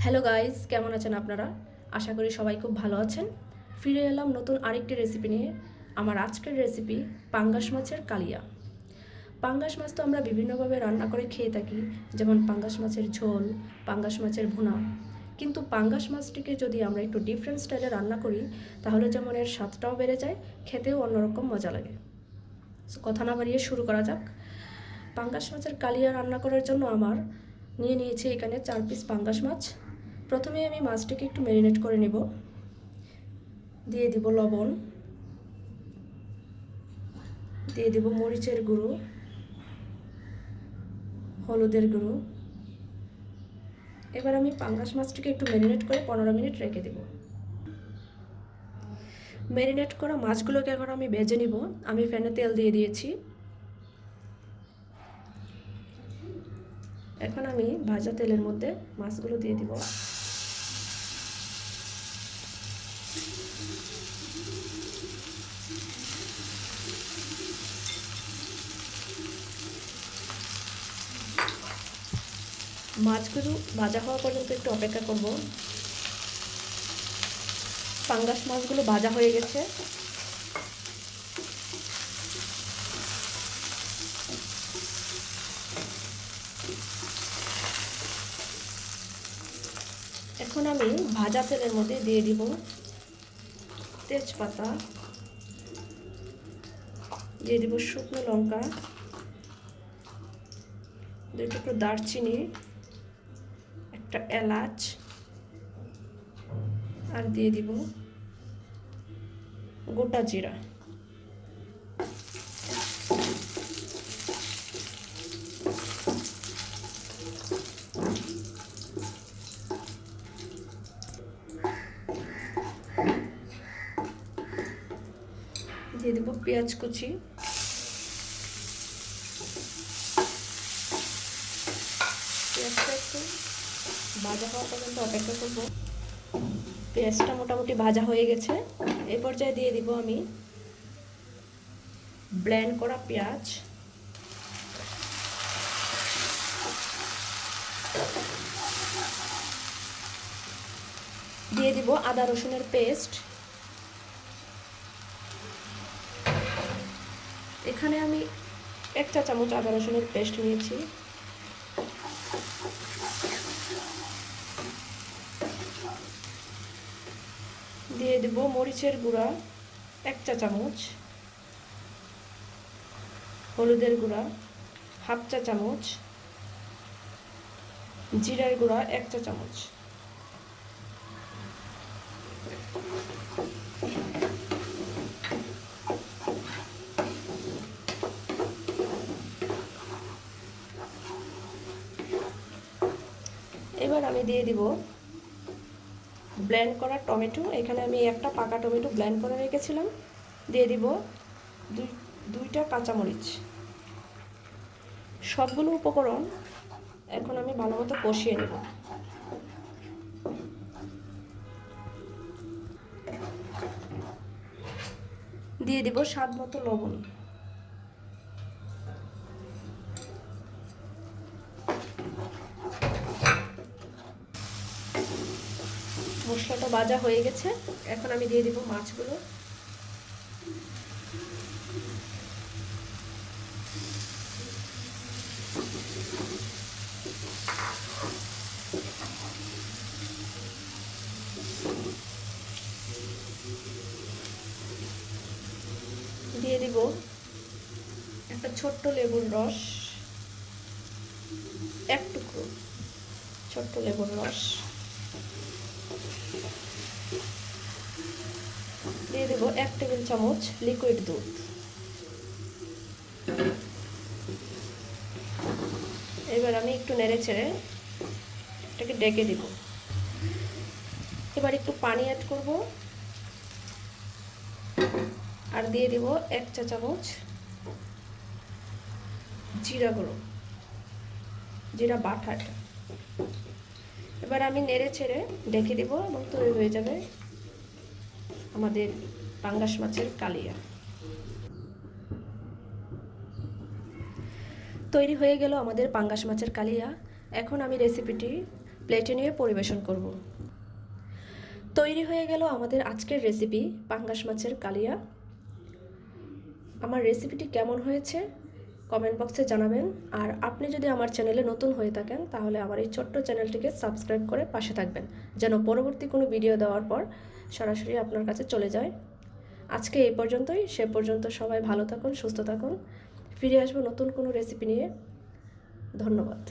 Hello guys, কেমন আছেন আপনারা? আশা করি সবাই খুব ভালো আছেন। ফিরে এলাম নতুন আরেকটি রেসিপি নিয়ে। আমার আজকের রেসিপি পাঙ্গাস মাছের কালিয়া। পাঙ্গাস মাছ তো আমরা বিভিন্নভাবে রান্না করে খেয়ে থাকি, যেমন পাঙ্গাস মাছের ঝোল, পাঙ্গাস মাছের ভুনা। কিন্তু পাঙ্গাস মাছটিকে যদি আমরা একটু ডিফারেন্ট স্টাইলে রান্না করি, তাহলে যেমন এর স্বাদটাও বেড়ে যায়, খেতেও অন্যরকম মজা লাগে। কথা না বাড়িয়ে শুরু করা যাক। পাঙ্গাস মাছের কালিয়া রান্না করার জন্য আমার নিয়েছি এখানে 4 পিস পাঙ্গাস মাছ। প্রথমে আমি মাছটাকে একটু ম্যারিনেট করে নেব। দিয়ে দিব লবণ, দিয়ে দিব মরিচের গুঁড়ো, হলুদের গুঁড়ো। এবার আমি পাঙ্গাস মাছটাকে একটু ম্যারিনেট করে 15 মিনিট রেখে দেব। ম্যারিনেট করা মাছগুলোকে এখন আমি ভেজে নিব। আমি প্যানে তেল দিয়ে দিয়েছি। এখন আমি ভাজা তেলের মধ্যে মাছগুলো দিয়ে দিব। মাছগুলো ভাজা হওয়া পর্যন্ত একটু অপেক্ষা করব। পাঙ্গাস মাছগুলো ভাজা হয়ে গেছে। এখন আমি ভাজা তেলের মধ্যে দিয়ে দিব তেজপাতা, দিয়ে দিব শুকনো লঙ্কা, 2 টুকরো দারচিনি, একটা এলাচ, আর দিয়ে দিব গোটা জিরা। দিয়ে দিব পেঁয়াজ কুচি। পেঁয়াজটা একটু ভাজা হওয়া পর্যন্ত অপেক্ষা করব। পেঁয়াজটা মোটামুটি ভাজা হয়ে গেছে। এই পর্যায়ে দিয়ে দিব আমি ব্লেন্ড করা পেঁয়াজ, দিয়ে দিব আদা রসুনের পেস্ট। এখানে আমি 1 চা চামচ আদা রসুনের পেস্ট নিয়েছি। দিয়ে দেব মরিচের গুঁড়া 1 চা চামচ, হলুদের গুঁড়া 1/2 চা চামচ, জিরার গুঁড়া 1 চা চামচ। এবার আমি দিয়ে দিব ব্লেন্ড করা টমেটো। এখানে আমি একটা পাকা টমেটো ব্লেন্ড করে রেখেছিলাম। দিয়ে দিব দুইটা কাঁচামরিচ। সবগুলো উপকরণ এখন আমি ভালো মতো কষিয়ে নেব। দিয়ে দিব স্বাদ মতো লবণ। মশলাটা ভাজা হয়ে গেছে। এখন আমি দিয়ে দিব মাছগুলো। দিয়ে দিব একটা ছোট্ট লেবুর রস, 1 টুকরো ছোট্ট লেবুর রস। দিয়ে দেব 1 টেবিল চামচ লিকুইড দুধ। এবার আমি একটু নেড়ে চেড়ে এটাকে ডেকে দিব। এবার একটু পানি অ্যাড করব, আর দিয়ে দিব 1 চা চামচ জিরা গুঁড়ো, জিরা বাটা। এবার আমি নেড়ে ছেড়ে ডেকে দিব এবং তৈরি হয়ে যাবে আমাদের পাঙ্গাস মাছের কালিয়া। তৈরি হয়ে গেল আমাদের পাঙ্গাস মাছের কালিয়া। এখন আমি রেসিপিটি প্লেটে নিয়ে পরিবেশন করব। তৈরি হয়ে গেল আমাদের আজকের রেসিপি পাঙ্গাস মাছের কালিয়া। আমার রেসিপিটি কেমন হয়েছে কমেন্ট বক্সে জানাবেন। আর আপনি যদি আমার চ্যানেলে নতুন হয়ে থাকেন তাহলে আমার এই ছোট্ট চ্যানেলটিকে সাবস্ক্রাইব করে পাশে থাকবেন, যেন পরবর্তী কোনো ভিডিও দেওয়ার পর সরাসরি আপনার কাছে চলে যায়। আজকে এই পর্যন্তই। সে পর্যন্ত সবাই ভালো থাকুন, সুস্থ থাকুন। ফিরে আসবো নতুন কোনো রেসিপি নিয়ে। ধন্যবাদ।